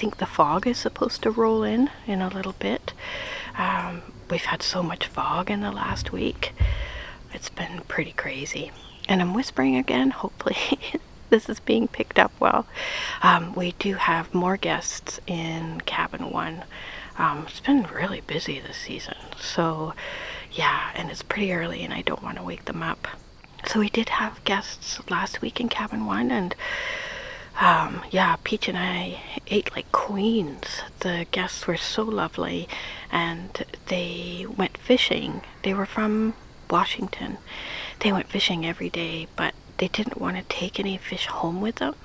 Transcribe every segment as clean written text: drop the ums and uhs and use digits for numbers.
think the fog is supposed to roll in a little bit. We've had so much fog in the last week. It's been pretty crazy. And I'm whispering again. Hopefully this is being picked up well. We do have more guests in cabin 1. It's been really busy this season. So yeah, and it's pretty early and I don't want to wake them up. So we did have guests last week in cabin 1, and yeah, Peach and I ate like queens. The guests were so lovely, and they went fishing. They were from Washington. They went fishing every day, but they didn't want to take any fish home with them.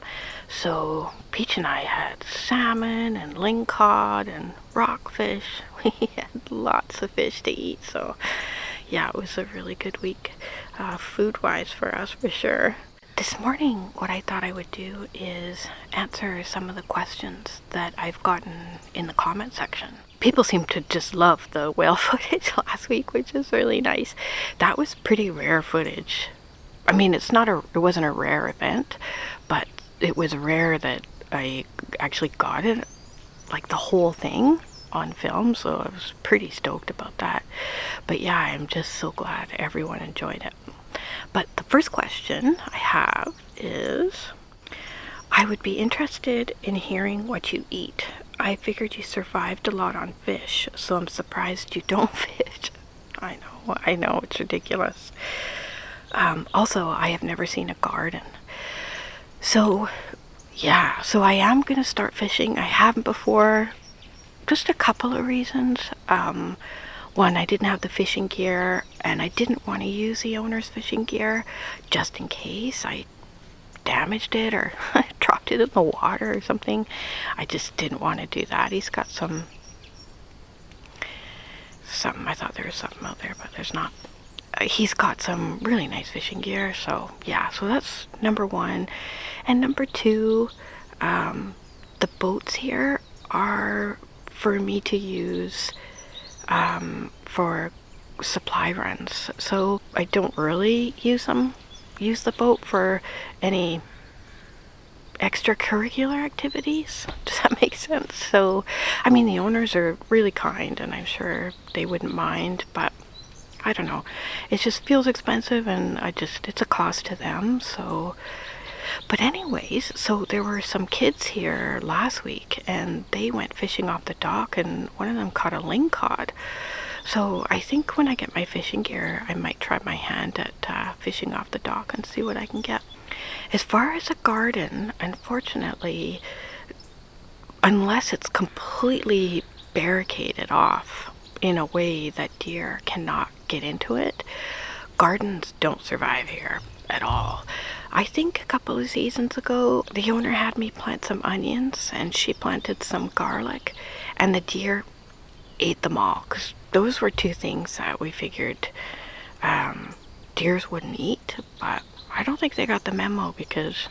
So Peach and I had salmon and lingcod and rockfish. We had lots of fish to eat. So yeah, it was a really good week, food-wise for us for sure. This morning, what I thought I would do is answer some of the questions that I've gotten in the comment section. People seem to just love the whale footage last week, which is really nice. That was pretty rare footage. I mean, it wasn't a rare event, but it was rare that I actually got it, like the whole thing, on film, so I was pretty stoked about that. But yeah, I'm just so glad everyone enjoyed it. But the first question I have is, I would be interested in hearing what you eat. I figured you survived a lot on fish, so I'm surprised you don't fish. I know, it's ridiculous. Also, I have never seen a garden. So yeah, so I am going to start fishing. I haven't before. Just a couple of reasons. One, I didn't have the fishing gear, and I didn't want to use the owner's fishing gear just in case I damaged it or dropped it in the water or something. I just didn't want to do that. He's got some, I thought there was something out there, but there's not. He's got some really nice fishing gear, so yeah, so that's number one. And number two, the boats here are for me to use for supply runs, so I don't really use the boat for any extracurricular activities. Does that make sense? So I mean, the owners are really kind and I'm sure they wouldn't mind, but I don't know, it just feels expensive, and it's a cost to them. So but anyways, so there were some kids here last week and they went fishing off the dock, and one of them caught a lingcod. So I think when I get my fishing gear, I might try my hand at fishing off the dock and see what I can get. As far as a garden, unfortunately, unless it's completely barricaded off in a way that deer cannot get into it, gardens don't survive here at all. I think a couple of seasons ago, the owner had me plant some onions, and she planted some garlic, and the deer ate them all, because those were two things that we figured deers wouldn't eat, but I don't think they got the memo because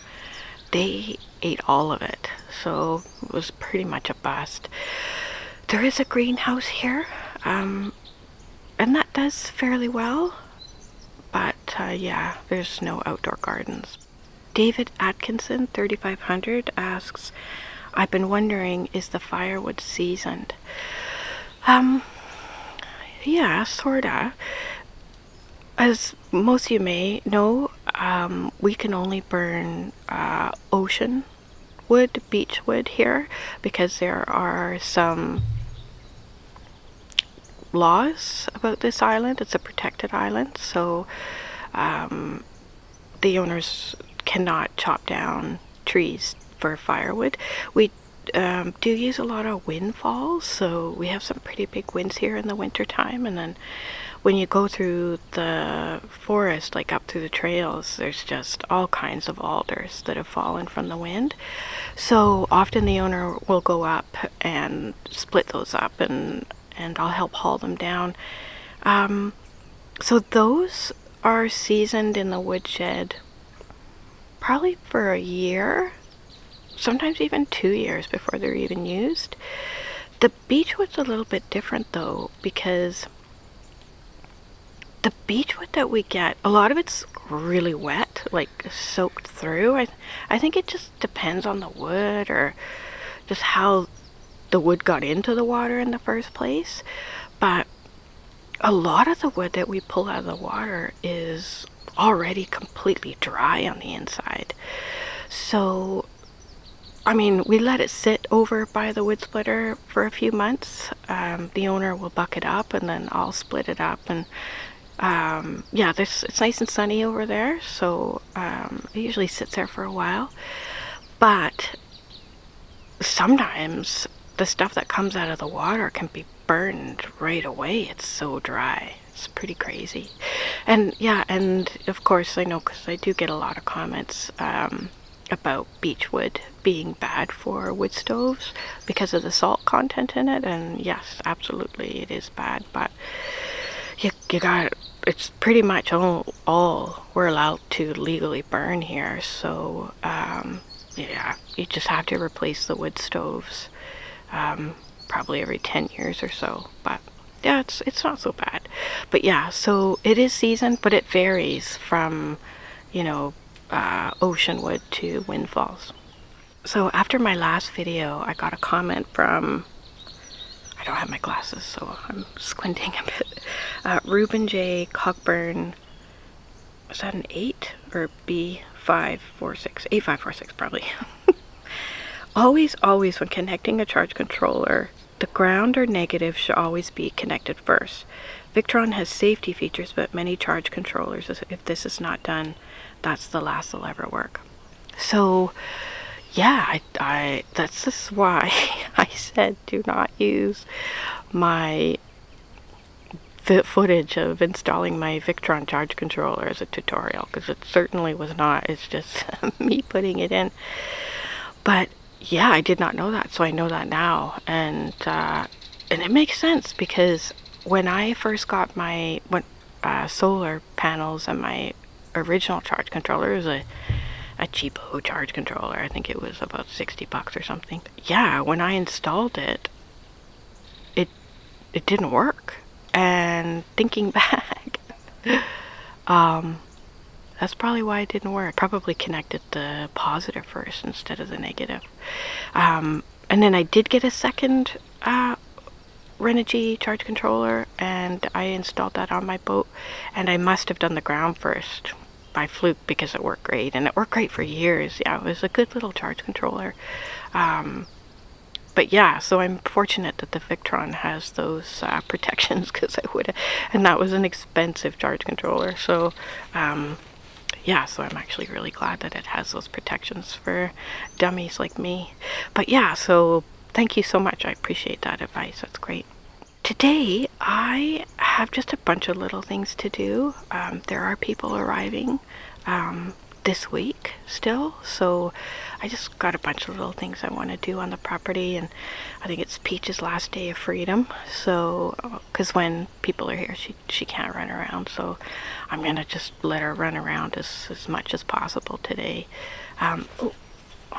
they ate all of it, so it was pretty much a bust. There is a greenhouse here, and that does fairly well. But yeah, there's no outdoor gardens. David Atkinson, 3500, asks, I've been wondering, is the firewood seasoned? Yeah, sorta. As most of you may know, we can only burn ocean wood, beech wood here, because there are some laws about this island. It's a protected island, so the owners cannot chop down trees for firewood. We do use a lot of windfalls, so we have some pretty big winds here in the winter time, and then when you go through the forest, like up through the trails, there's just all kinds of alders that have fallen from the wind. So often the owner will go up and split those up, and I'll help haul them down. So those are seasoned in the woodshed probably for a year, sometimes even 2 years before they're even used. The beechwood's a little bit different though, because the beechwood that we get, a lot of it's really wet, like soaked through. I think it just depends on the wood, or just how the wood got into the water in the first place. But a lot of the wood that we pull out of the water is already completely dry on the inside. So, I mean, we let it sit over by the wood splitter for a few months. The owner will buck it up, and then I'll split it up. And yeah, it's nice and sunny over there, so it usually sits there for a while. But sometimes the stuff that comes out of the water can be burned right away. It's so dry. It's pretty crazy. And yeah, and of course I know, because I do get a lot of comments about beech wood being bad for wood stoves because of the salt content in it. And yes, absolutely it is bad, but you got, it's pretty much all we're allowed to legally burn here. So yeah, you just have to replace the wood stoves probably every 10 years or so. But yeah, it's not so bad. But yeah, so it is seasoned, but it varies from, you know, ocean wood to windfalls. So after my last video, I got a comment from, I don't have my glasses, so I'm squinting a bit. Ruben J. Cockburn, is that an 8 or B546? 8546 probably. Always when connecting a charge controller, the ground or negative should always be connected first. Victron has safety features, but many charge controllers, if this is not done, that's the last they'll ever work. So yeah, this is why I said do not use my footage of installing my Victron charge controller as a tutorial, because it certainly was not. It's just me putting it in. But yeah, I did not know that, so I know that now. And it makes sense, because when I first got my solar panels and my original charge controller, it was a cheapo charge controller. I think it was about $60 or something. Yeah, when I installed it, it didn't work. And thinking back, that's probably why it didn't work. Probably connected the positive first instead of the negative. And then I did get a second Renogy charge controller, and I installed that on my boat, and I must have done the ground first by fluke, because it worked great, and it worked great for years. Yeah, it was a good little charge controller. But yeah, so I'm fortunate that the Victron has those protections, because I would have, and that was an expensive charge controller. So yeah, so I'm actually really glad that it has those protections for dummies like me. But yeah, so thank you so much. I appreciate that advice. That's great. Today, I have just a bunch of little things to do. There are people arriving this week still, so I just got a bunch of little things I want to do on the property. And I think it's Peach's last day of freedom, so because when people are here, she can't run around, so I'm gonna just let her run around as much as possible today. Oh,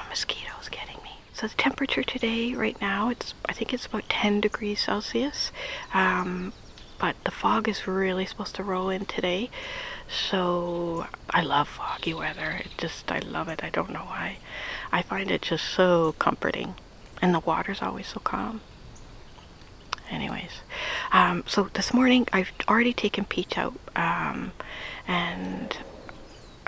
mosquitoes getting me. So the temperature today right now, I think it's about 10 degrees Celsius, but the fog is really supposed to roll in today. So I love foggy weather. I love it. I don't know why. I find it just so comforting, and the water's always so calm. Anyways, so this morning I've already taken Peach out, and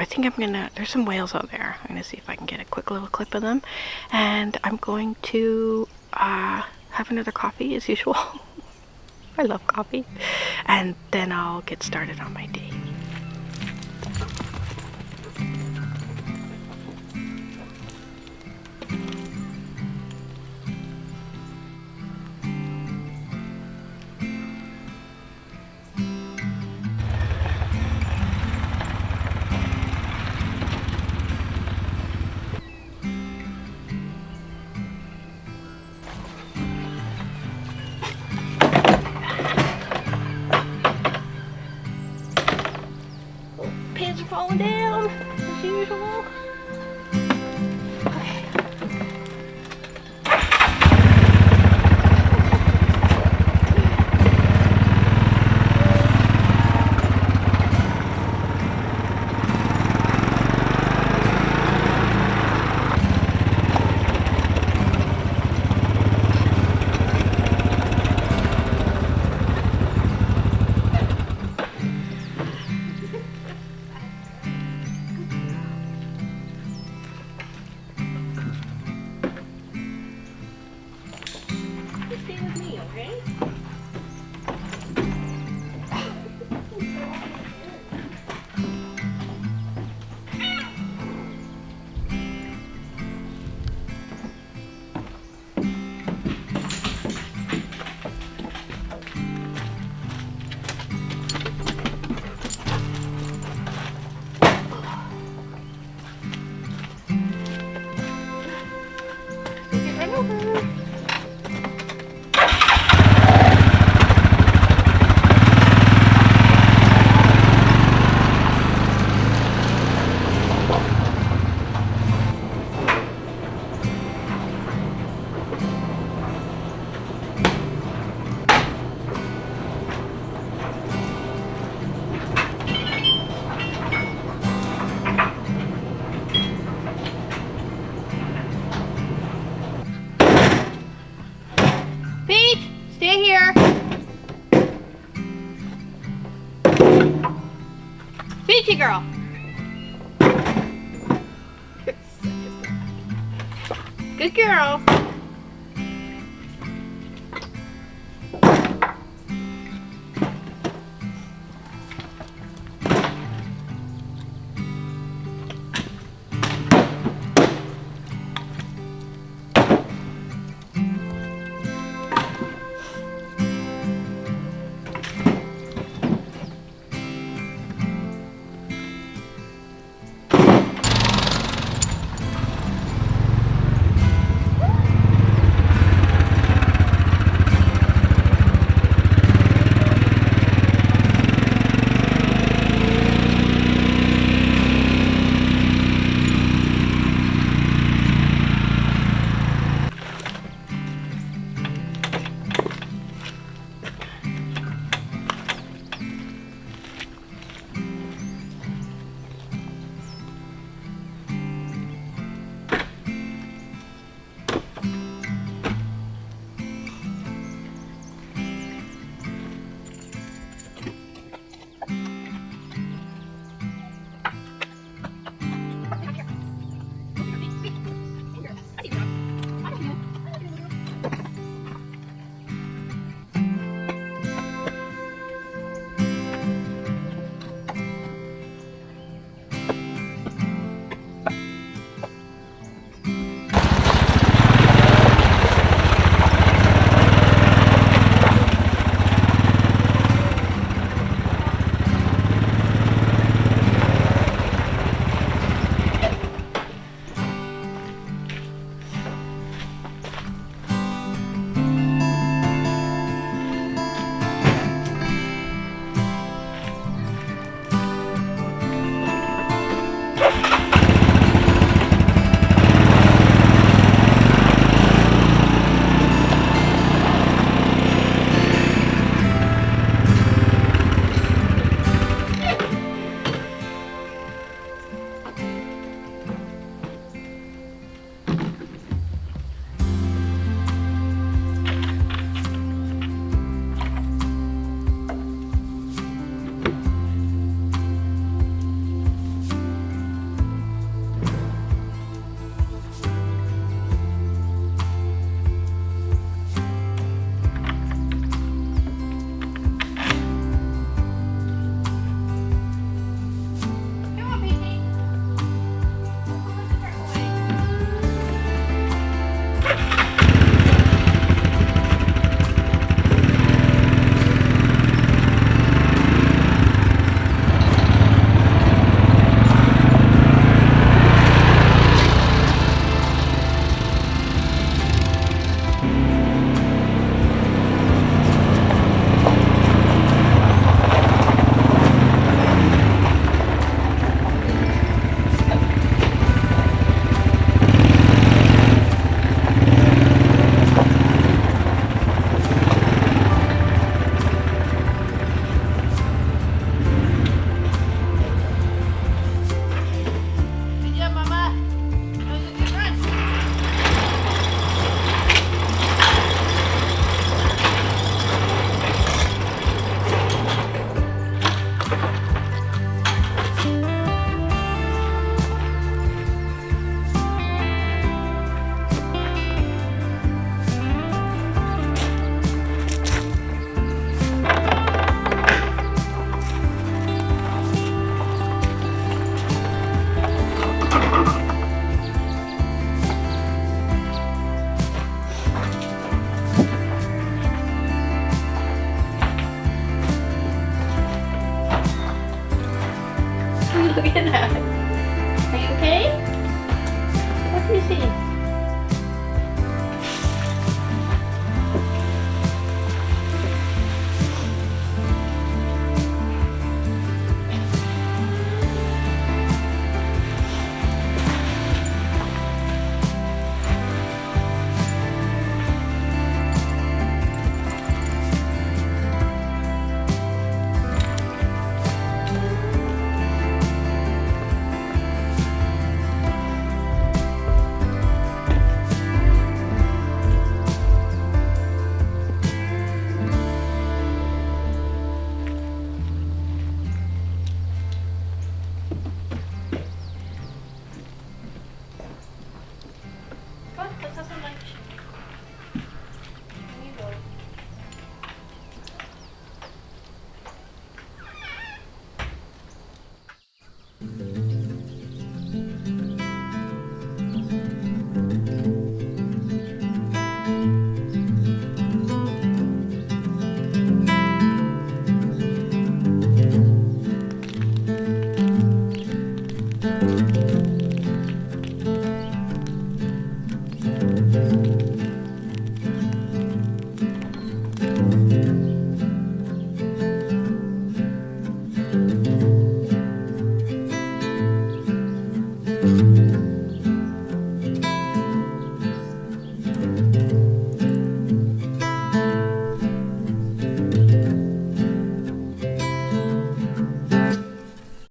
I think there's some whales out there. I'm gonna see if I can get a quick little clip of them, and I'm going to have another coffee as usual. I love coffee. And then I'll get started on my day. Peach, stay here. Peachy girl. Good girl.